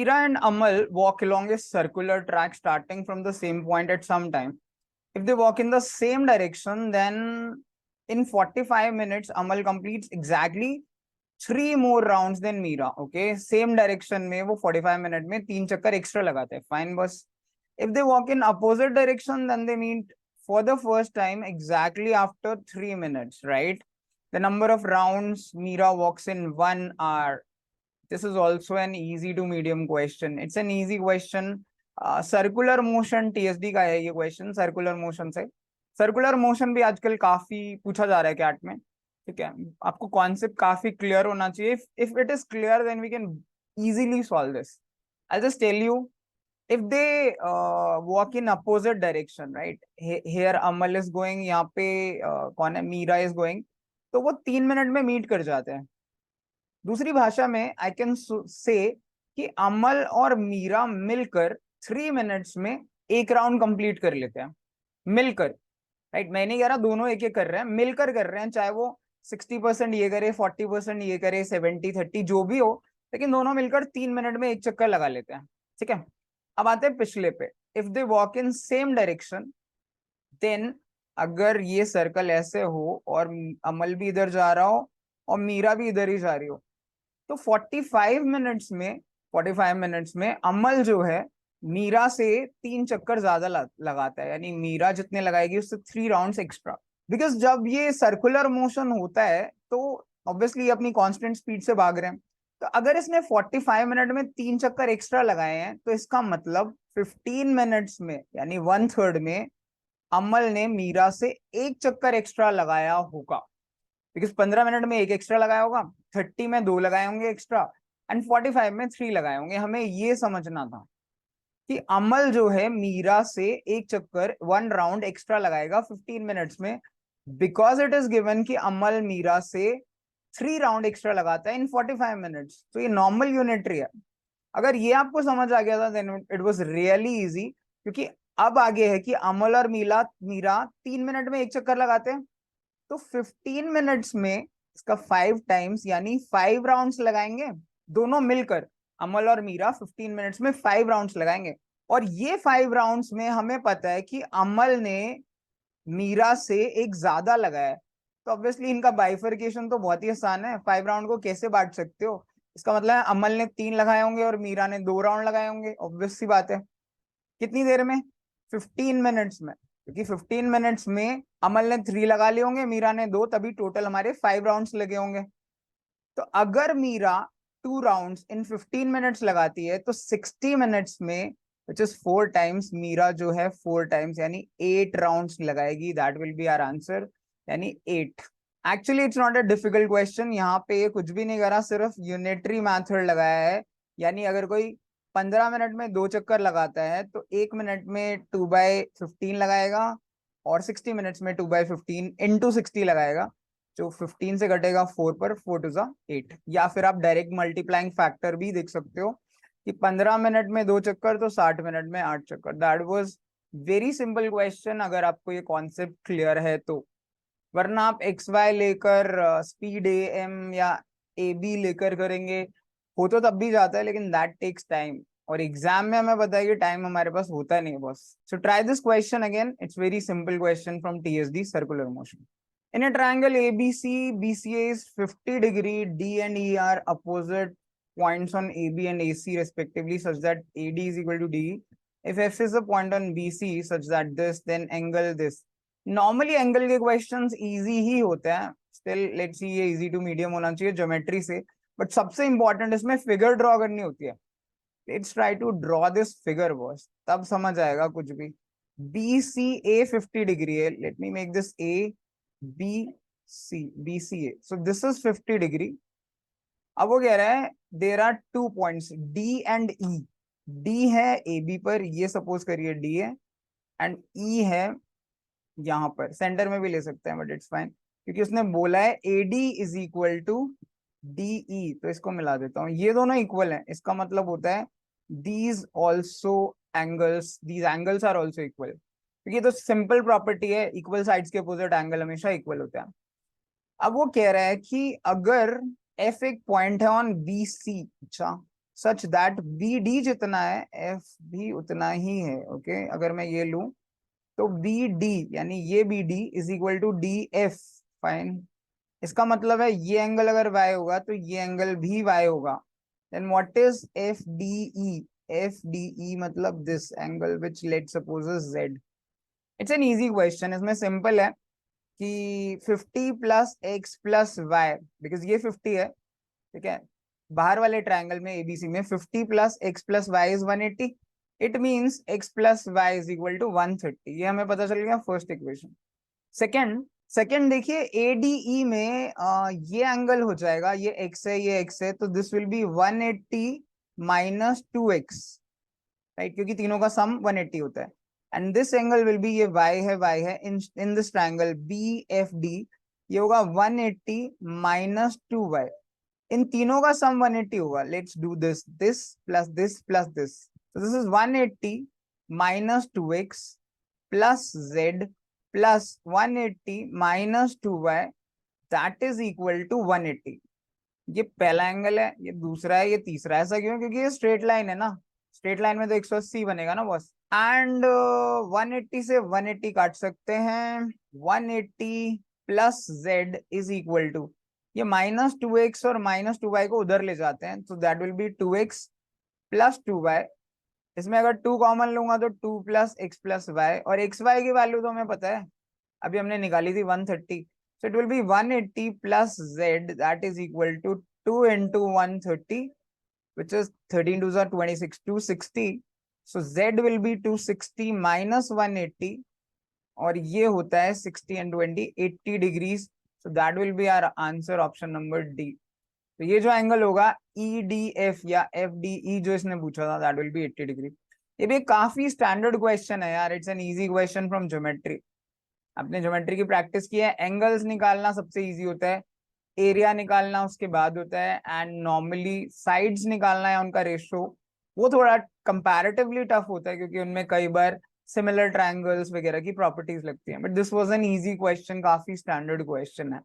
Meera and Amal walk along a circular track starting from the same point at some time. If they walk in the same direction, then in 45 minutes, Amal completes exactly 3 more rounds than Meera. Okay, same direction में वो 45 minutes में 3 चक्कर extra लगाते हैं. Fine, बस. If they walk in opposite direction, then they meet for the first time exactly after 3 minutes, right? The number of rounds Meera walks in 1 hour. This is also an easy to medium question. It's an easy question. Circular motion TSD का है ये question. Circular motion से circular motion भी आजकल काफी पूछा जा रहा है कैट में. ठीक है, आपको कॉन्सेप्ट काफी क्लियर होना चाहिए. If it is clear then we can easily solve this. I just tell you, if they walk in opposite direction, right? Here Amal is going, यहाँ पे कौन है, मीरा is going, तो वो 3 मिनट में मीट कर जाते हैं. दूसरी भाषा में आई कैन से कि अमल और मीरा मिलकर 3 मिनट्स में एक राउंड कंप्लीट कर लेते हैं. मिलकर, राइट? मैं नहीं कह रहा दोनों एक एक कर रहे हैं, मिलकर कर रहे हैं. चाहे वो 60% ये करे, 40% ये करे, 70-30 जो भी हो, लेकिन दोनों मिलकर 3 मिनट में एक चक्कर लगा लेते हैं. ठीक है, अब आते हैं पिछले पे. If they walk in same direction, then अगर ये सर्कल ऐसे हो और अमल भी इधर जा रहा हो और मीरा भी इधर ही जा रही हो, तो 45 मिनट्स में अमल जो है मीरा से 3 चक्कर ज्यादा लगाता है. यानी मीरा जितने लगाएगी उससे 3 राउंड्स एक्स्ट्रा. बिकॉज जब ये सर्कुलर मोशन होता है तो ऑब्वियसली अपनी कांस्टेंट स्पीड से भाग रहे हैं. तो अगर इसने 45 मिनट में 3 चक्कर एक्स्ट्रा लगाए हैं, तो इसका मतलब 15 मिनट्स में यानी 1/3 में अमल ने मीरा से 1 चक्कर एक्स्ट्रा लगाया होगा. बिकॉज 15 मिनट में 1 एक्स्ट्रा लगाया होगा, 30 में 2 लगाए होंगे एक्स्ट्रा, एंड 45 में 3 लगाए होंगे. हमें ये समझना था कि अमल जो है मीरा से 1 चक्कर 1 राउंड एक्स्ट्रा लगाएगा 15 मिनट्स में, बिकॉज इट इज गिवन कि अमल मीरा से 3 राउंड एक्स्ट्रा लगाता है इन 45 मिनट्स. तो ये नॉर्मल यूनिटरी है. अगर ये आपको समझ आ गया था then it was really easy, क्योंकि अब आगे है कि अमल और मीरा 3 मिनट में 1 चक्कर लगाते हैं. तो 15 मिनट्स में इसका 5 टाइम्स यानी 5 राउंड्स लगाएंगे दोनों मिलकर. अमल और मीरा 15 मिनट्स में 5 राउंड्स लगाएंगे, और ये 5 राउंड्स में हमें पता है कि अमल ने मीरा से एक ज्यादा लगाया है. तो ऑब्वियसली इनका बाइफर्केशन तो बहुत ही आसान है. 5 राउंड को कैसे बांट सकते हो? इसका मतलब है अमल ने 3 लगाए होंगे और मीरा ने 2 राउंड लगाए होंगे. ऑब्वियस सी बात है. कितनी देर में? 15 मिनट्स में. क्योंकि 15 मिनट्स में अमल ने 3 लगा लिए होंगे, मीरा ने 2, तभी टोटल हमारे 5 राउंड्स लगे होंगे. तो अगर मीरा 2 राउंड्स इन 15 मिनट्स लगाती है तो 60 मिनट्स में, विच इज 4 टाइम्स, मीरा जो है 4 टाइम्स यानी 8 राउंड्स लगाएगी. That will be our answer, यानी 8. Actually it's not a difficult question. यहाँ पे कुछ भी नहीं करा, सिर्फ यूनिटरी मैथड लगाया है. यानी अगर कोई 15 मिनट में 2 चक्कर लगाता है तो 1 मिनट में 2/15 लगाएगा, और 60 मिनट्स में 2/15 इंटू 60 लगाएगा. जो 15 से घटेगा 4 पर, 4 टू 8. या फिर आप डायरेक्ट मल्टीप्लाइंग फैक्टर भी देख सकते हो कि 15 मिनट में 2 चक्कर तो 60 मिनट में 8 चक्कर. That was very simple question, अगर आपको ये कॉन्सेप्ट क्लियर है तो. वरना आप XY लेकर स्पीड AM या AB लेकर करेंगे, हो तो तब भी जाता है, लेकिन दैट टेक्स टाइम, और एग्जाम में हमें पता है कि टाइम हमारे पास होता नहीं बस. So try this question again. It's very simple question from TSD circular motion. In a triangle ABC, BCA is 50 degree, D and E are opposite points on AB and AC respectively, such that AD is equal to DE. If F is a point on BC such that this, then angle this. Normally angle के questions easy ही होते हैं. Still let's see, ये easy to medium होना चाहिए geometry से, but सबसे important इसमें figure draw करनी होती है. Let's try to draw this figure boss, तब समझ आएगा कुछ भी. BCA 50 डिग्री है. Let me make this BCA. So this is 50 degree. अब वो कह रहा है there are 2 points D and E. D है AB पर, ये सपोज करिए D है, एंड E है यहाँ पर. सेंटर में भी ले सकते हैं बट इट्स फाइन, क्योंकि उसने बोला है AD is equal to DE. तो इसको मिला देता हूँ, ये दोनों इक्वल हैं. इसका मतलब होता है these angles are also equal, क्योंकि ये तो सिंपल प्रॉपर्टी है, इक्वल साइड्स के अपोजिट एंगल हमेशा इक्वल होते हैं. अब वो कह रहा है कि अगर F एक पॉइंट है ऑन BC, अच्छा सच दैट बी डी जितना है एफ भी उतना ही है। ओके अगर मैं ये लूं तो बी डी यानी ये B D is equal to D F. Fine, इसका मतलब है ये एंगल अगर y होगा तो ये एंगल भी y होगा। Then what is F D E? F D E मतलब this angle which let suppose z। It's an easy question, इसमें सिंपल है कि 50 plus x plus Y, because ये 50 है, ठीक है। बाहर वाले ट्रायंगल में एबीसी में 50 plus x plus y is 180। It means x plus y is equal to 130। ये हमें पता चल गया फर्स्ट इक्वेशन। सेकंड देखिए एडीई में ये एंगल हो जाएगा, ये एक्स है ये एक्स है, तो this will be 180 minus 2x, right, क्योंकि तीनों का सम 180 होता है। And this angle will be, ये y है in this triangle B F D, ये होगा 180 माइनस 2y। इन तीनों का सम 180 होगा। Let's do this, this plus this plus this, so this is 180 minus 2x plus z plus 180 minus 2y that is equal to 180। ये पहला angle है, ये दूसरा है, ये तीसरा है। ऐसा क्यों? क्योंकि ये स्ट्रेट लाइन है ना, स्ट्रेट लाइन में तो 180 बनेगा ना बॉस। एंड 180 से 180 काट सकते हैं। 180 plus z is equal to, ये माइनस 2x और माइनस 2y को उधर ले जाते हैं, तो that will B 2x plus 2y। इसमें अगर 2 कॉमन लूंगा तो 2 प्लस एक्स प्लस वाई, और एक्स वाई की वैल्यू तो हमें पता है, अभी हमने निकाली थी 130। So it will be 180 plus z that is equal to 2 into 130 which is 13 2s are 26, 260। so z will be 260 minus 180, और ये होता है 60 and 20 80 degrees. so that will be our answer, option number D। तो ये जो angle होगा E D F या F D ई जो इसने पूछा था, दैट विल बी 80 डिग्री। ये भी काफी स्टैंडर्ड क्वेश्चन है यार, it's an easy question from geometry. आपने ज्योमेट्री की प्रैक्टिस की है, एंगल्स निकालना सबसे इजी होता है, एरिया निकालना उसके बाद होता है, एंड नॉर्मली साइड्स निकालना है उनका रेशो, वो थोड़ा कंपैरेटिवली टफ होता है क्योंकि उनमें कई बार सिमिलर ट्रायंगल्स वगैरह की प्रॉपर्टीज लगती हैं। But this was an easy question, काफी स्टैंडर्ड क्वेश्चन है।